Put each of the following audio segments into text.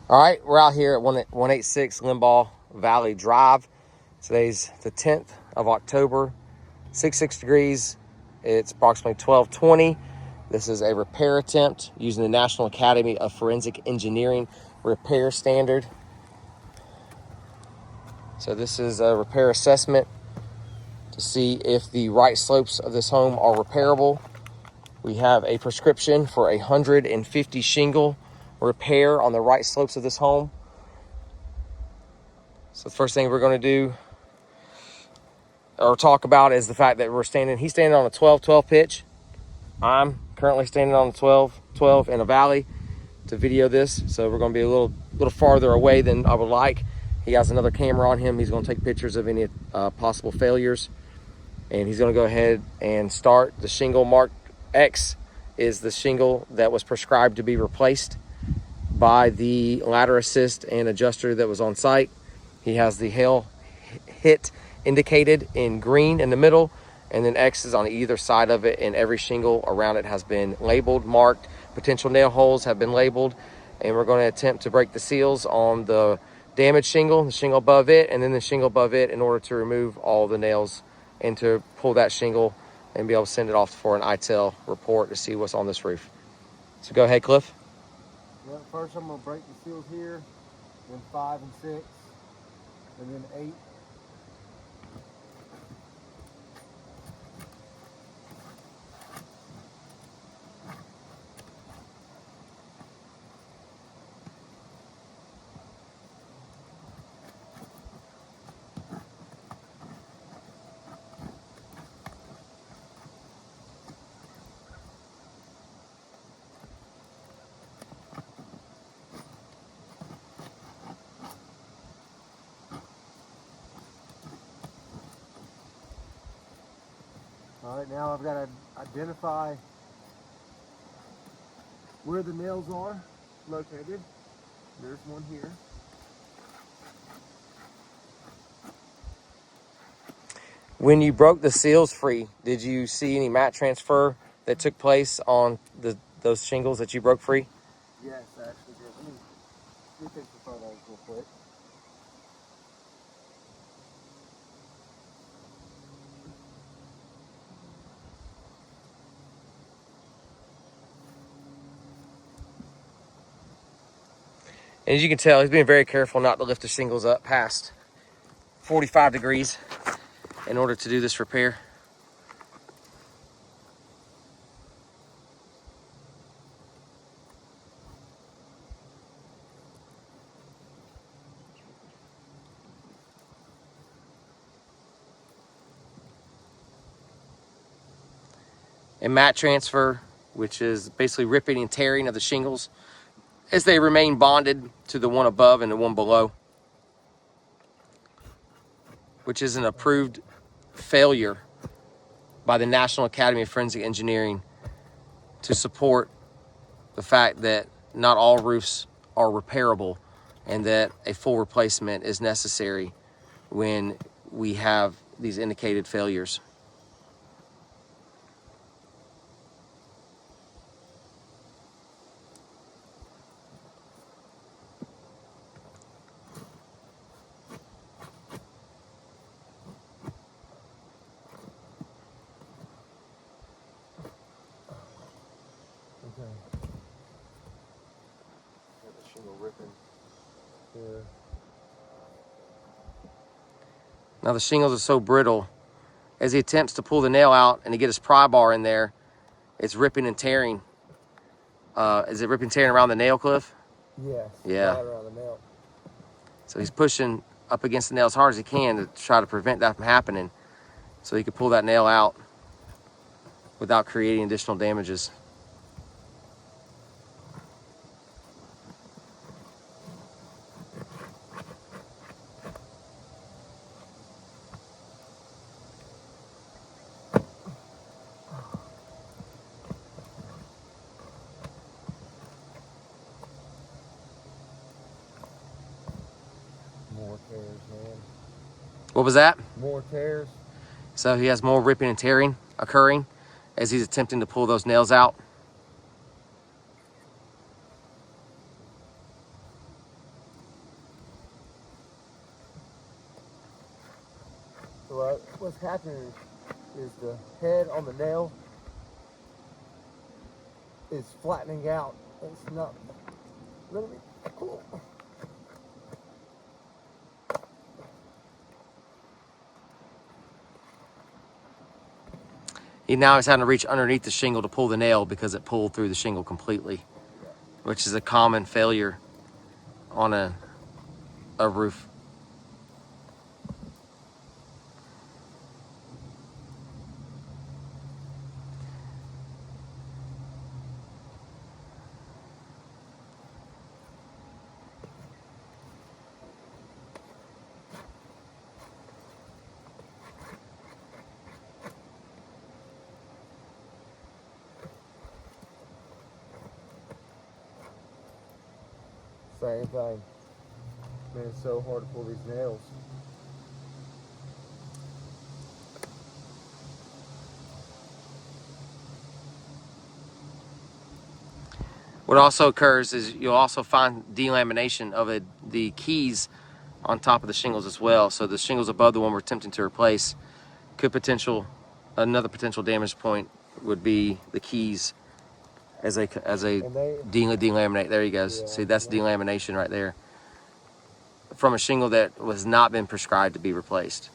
All right, we're out here at 186 Limbaugh Valley Drive. Today's the 10th of October, 66 degrees. It's approximately 12:20. This is a repair attempt using the National Academy of Forensic Engineering repair standard. So this is a repair assessment to see if the right slopes of this home are repairable. We have a prescription for 150 shingle repair on the right slopes of this home. So the first thing we're going to do or talk about is the fact that he's standing on a 12-12 pitch. I'm currently standing on a 12-12 in a valley to video this. So we're going to be a little farther away than I would like. He has another camera on him. He's going to take pictures of any possible failures. And he's going to go ahead and start. The shingle marked X is the shingle that was prescribed to be replaced by the ladder assist and adjuster that was on site. He has the hail hit indicated in green in the middle, and then X is on either side of it, and every shingle around it has been labeled, marked. Potential nail holes have been labeled, and we're going to attempt to break the seals on the damaged shingle, the shingle above it, and then the shingle above it in order to remove all the nails and to pull that shingle and be able to send it off for an ITEL report to see what's on this roof. So go ahead, Cliff. Well, first I'm going to break the seals here, then 5 and 6, and then 8. All right, now I've got to identify where the nails are located. There's one here. When you broke the seals free, did you see any mat transfer that took place on those shingles that you broke free? Yes, I actually did. Let me take the photos real quick. And as you can tell, he's being very careful not to lift the shingles up past 45 degrees in order to do this repair. And mat transfer, which is basically ripping and tearing of the shingles as they remain bonded to the one above and the one below, which is an approved failure by the National Academy of Forensic Engineering to support the fact that not all roofs are repairable and that a full replacement is necessary when we have these indicated failures. Okay. Got the shingle ripping here. Now the shingles are so brittle, as he attempts to pull the nail out and to get his pry bar in there, it's ripping and tearing. Is it ripping and tearing around the nail, Cliff? Yes. Yeah. Right around the nail. So he's pushing up against the nail as hard as he can to try to prevent that from happening, so he can pull that nail out without creating additional damages. More tears, man. What was that? More tears. So he has more ripping and tearing occurring as he's attempting to pull those nails out. So what's happening is the head on the nail is flattening out. It's not letting me cool. He now is having to reach underneath the shingle to pull the nail because it pulled through the shingle completely, which is a common failure on a roof. Same thing. Man, it's so hard to pull these nails. What also occurs is you'll also find delamination of the keys on top of the shingles as well. So the shingles above the one we're attempting to replace could another potential damage point would be the keys as they delaminate. There you go. Yeah, See, that's delamination right there from a shingle that was not been prescribed to be replaced.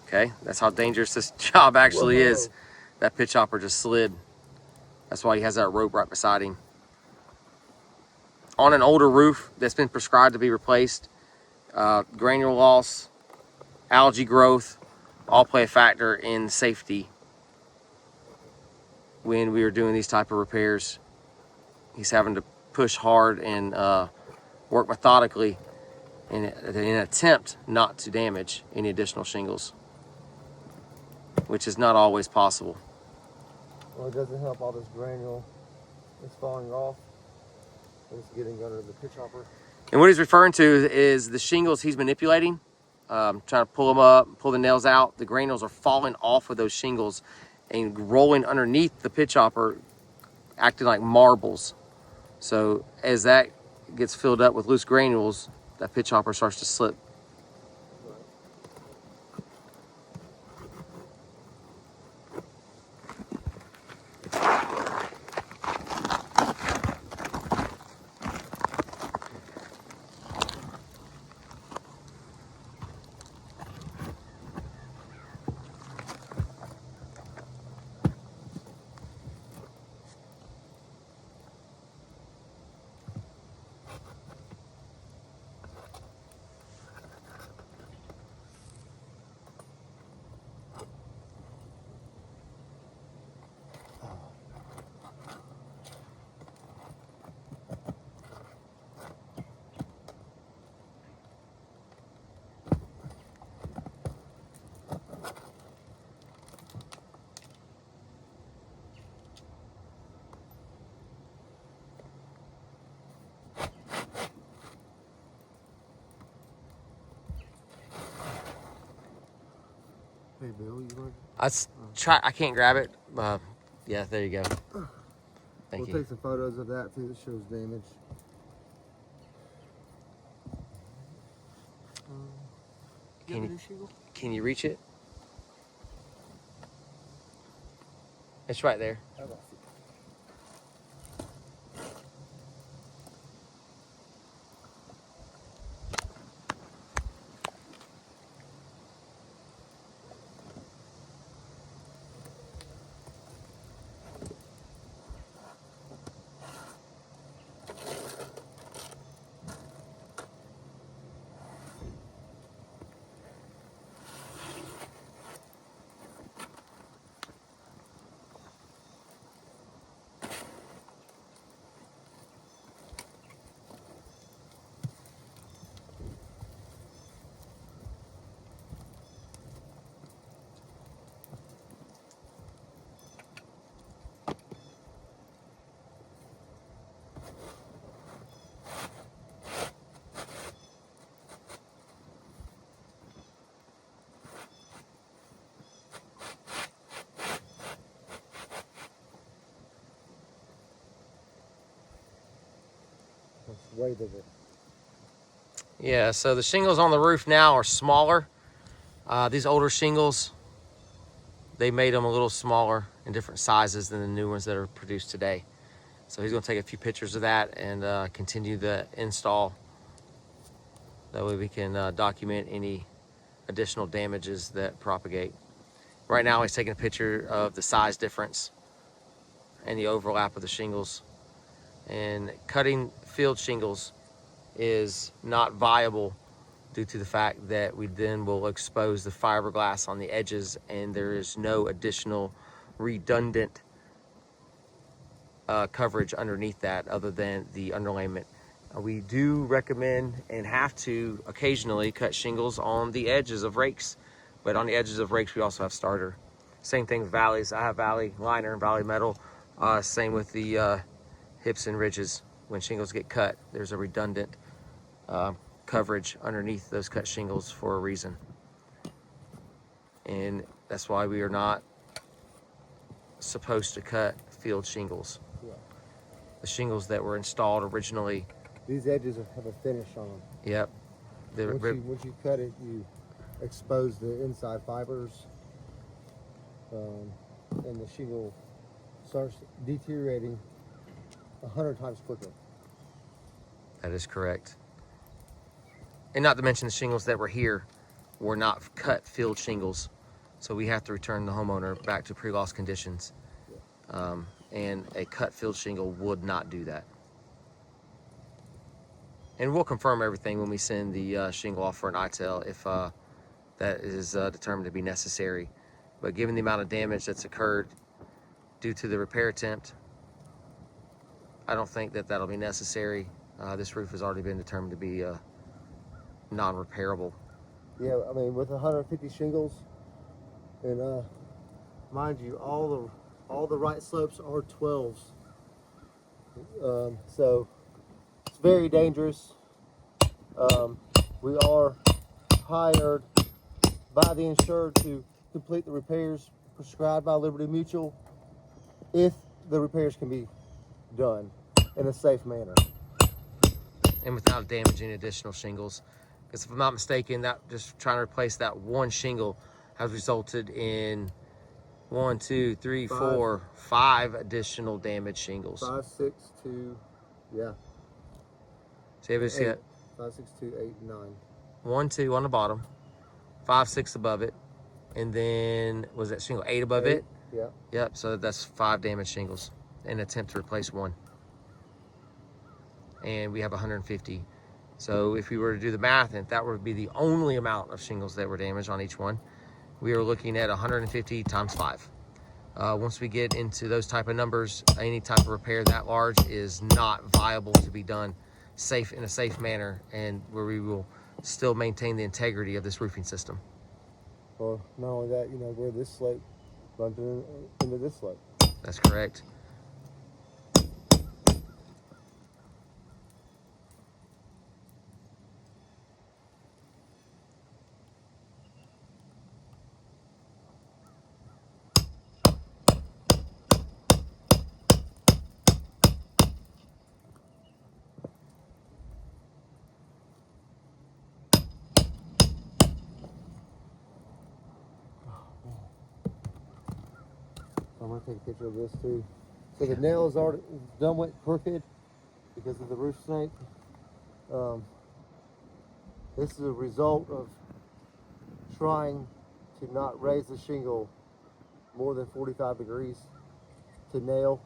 Okay, that's how dangerous this job actually is. That pitch hopper just slid. That's why he has that rope right beside him. On an older roof that's been prescribed to be replaced, granule loss, algae growth, all play a factor in safety when we are doing these type of repairs. He's having to push hard and work methodically in an attempt not to damage any additional shingles, which is not always possible. Well, it doesn't help all this granule is falling off. It's getting under the pitch hopper. And what he's referring to is the shingles he's manipulating, trying to pull them up, pull the nails out. The granules are falling off of those shingles and rolling underneath the pitch hopper, acting like marbles. So as that gets filled up with loose granules, that pitch hopper starts to slip. Hey, Bill, you want? I can't grab it. Yeah, there you go. Thank you. We'll take some photos of that too. That shows damage. Can you reach it? It's right there. It's way bigger. Yeah, so the shingles on the roof now are smaller. These older shingles, they made them a little smaller in different sizes than the new ones that are produced today. So he's going to take a few pictures of that and continue the install. That way we can document any additional damages that propagate. Right now he's taking a picture of the size difference and the overlap of the shingles. And cutting field shingles is not viable due to the fact that we then will expose the fiberglass on the edges, and there is no additional redundant coverage underneath that other than the underlayment. We do recommend and have to occasionally cut shingles on the edges of rakes, but on the edges of rakes we also have starter. Same thing with valleys. I have valley liner and valley metal. Same with the hips and ridges. When shingles get cut, there's a redundant coverage underneath those cut shingles for a reason. And that's why we are not supposed to cut field shingles. Yeah. The shingles that were installed originally. These edges have a finish on them. Yep. Once you cut it, you expose the inside fibers, and the shingle starts deteriorating 100 times quicker. That is correct. And not to mention the shingles that were here were not cut field shingles. So we have to return the homeowner back to pre-loss conditions. And a cut field shingle would not do that. And we'll confirm everything when we send the shingle off for an ITEL if that is determined to be necessary. But given the amount of damage that's occurred due to the repair attempt, I don't think that that'll be necessary. This roof has already been determined to be non-repairable. Yeah, I mean, with 150 shingles, and mind you, all the right slopes are 12s. So it's very dangerous. We are hired by the insured to complete the repairs prescribed by Liberty Mutual if the repairs can be done in a safe manner. And without damaging additional shingles. Because if I'm not mistaken, that just trying to replace that one shingle has resulted in 1, 2, 3, 4, 5 additional damaged shingles. 5, 6, 2, yeah. So you see it? 5, 6, 2, 8, 9. 1, 2 on the bottom, 5, 6 above it, and then was that shingle 8 above 8, it? yeah. Yep. So that's 5 damaged shingles in an attempt to replace one. And we have 150. So if we were to do the math, and if that would be the only amount of shingles that were damaged on each one, we are looking at 150 times 5. Once we get into those type of numbers, any type of repair that large is not viable to be done in a safe manner, and where we will still maintain the integrity of this roofing system. Or not only that, you know, where this slope runs into this slope. That's correct. I'm gonna take a picture of this too. So the nail is already done with crooked because of the roof snake. This is a result of trying to not raise the shingle more than 45 degrees to nail.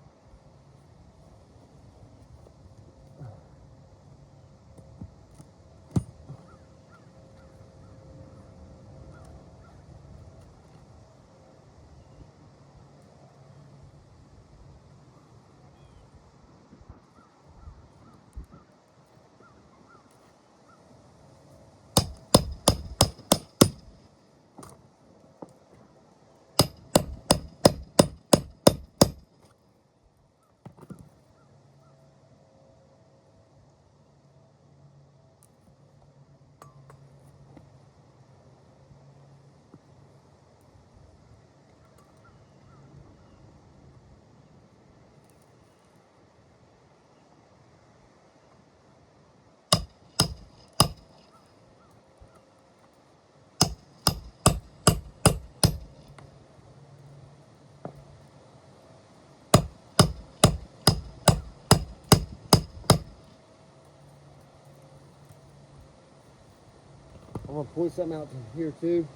I'm gonna point something out to here too.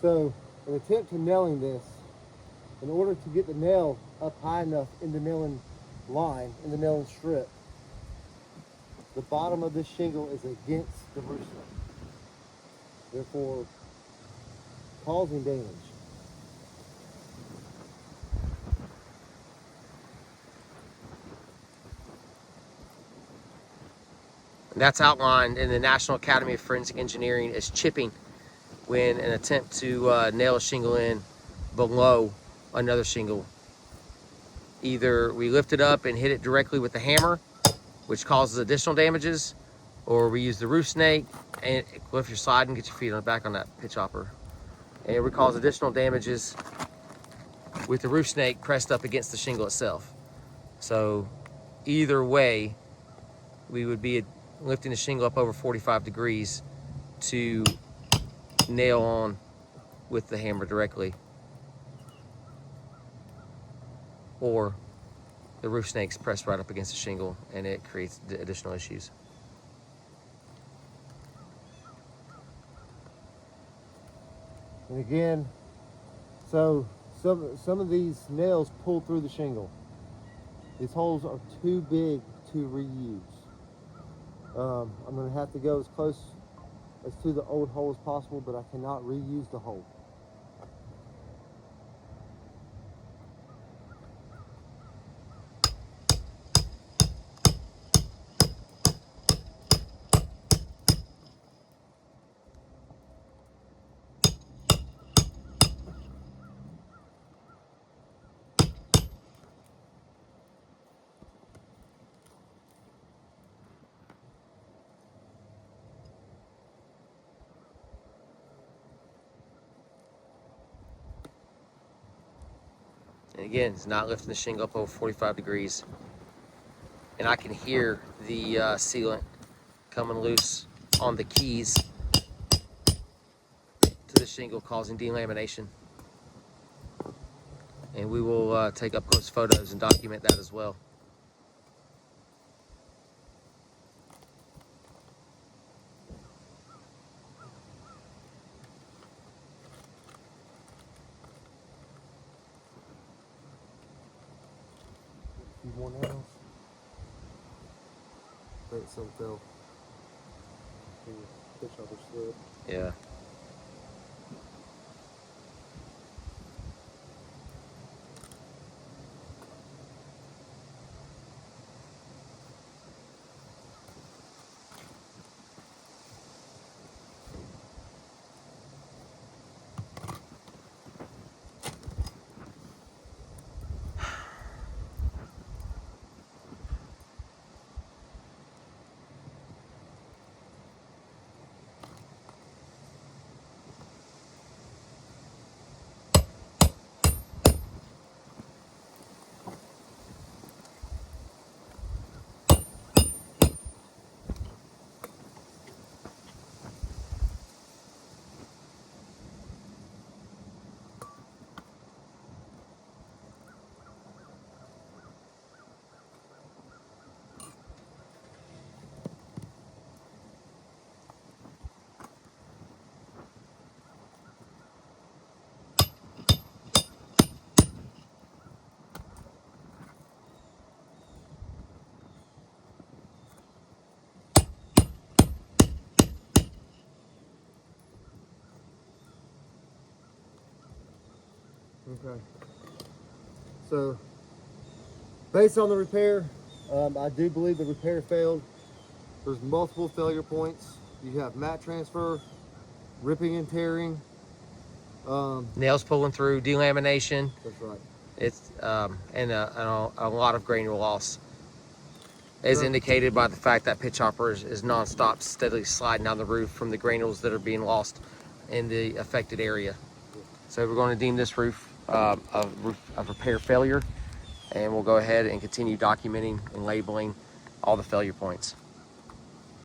So, in attempt to nailing this, in order to get the nail up high enough in the nailing line, in the nailing strip, the bottom of this shingle is against the roof snake, therefore causing damage. And that's outlined in the National Academy of Forensic Engineering as chipping, when an attempt to nail a shingle in below another shingle. Either we lift it up and hit it directly with the hammer, which causes additional damages, or we use the roof snake and lift your side and get your feet on the back on that pitch hopper. And it would cause additional damages with the roof snake pressed up against the shingle itself. So either way, we would be lifting the shingle up over 45 degrees to nail on with the hammer directly, or the roof snake's pressed right up against the shingle and it creates additional issues. And again, so some of these nails pull through the shingle. These holes are too big to reuse. I'm going to have to go as close as to the old hole as possible, but I cannot reuse the hole. And again, it's not lifting the shingle up over 45 degrees. And I can hear the sealant coming loose on the keys to the shingle, causing delamination. And we will take up close photos and document that as well. A few more nails. I think some fell. Fish hopper slip. Yeah. Okay. So, based on the repair, I do believe the repair failed. There's multiple failure points. You have mat transfer, ripping and tearing. Nails pulling through, delamination. That's right. It's and a lot of granular loss, as Sure. indicated by the fact that pitch hopper is nonstop, steadily sliding down the roof from the granules that are being lost in the affected area. So we're going to deem this roof of repair failure, and we'll go ahead and continue documenting and labeling all the failure points.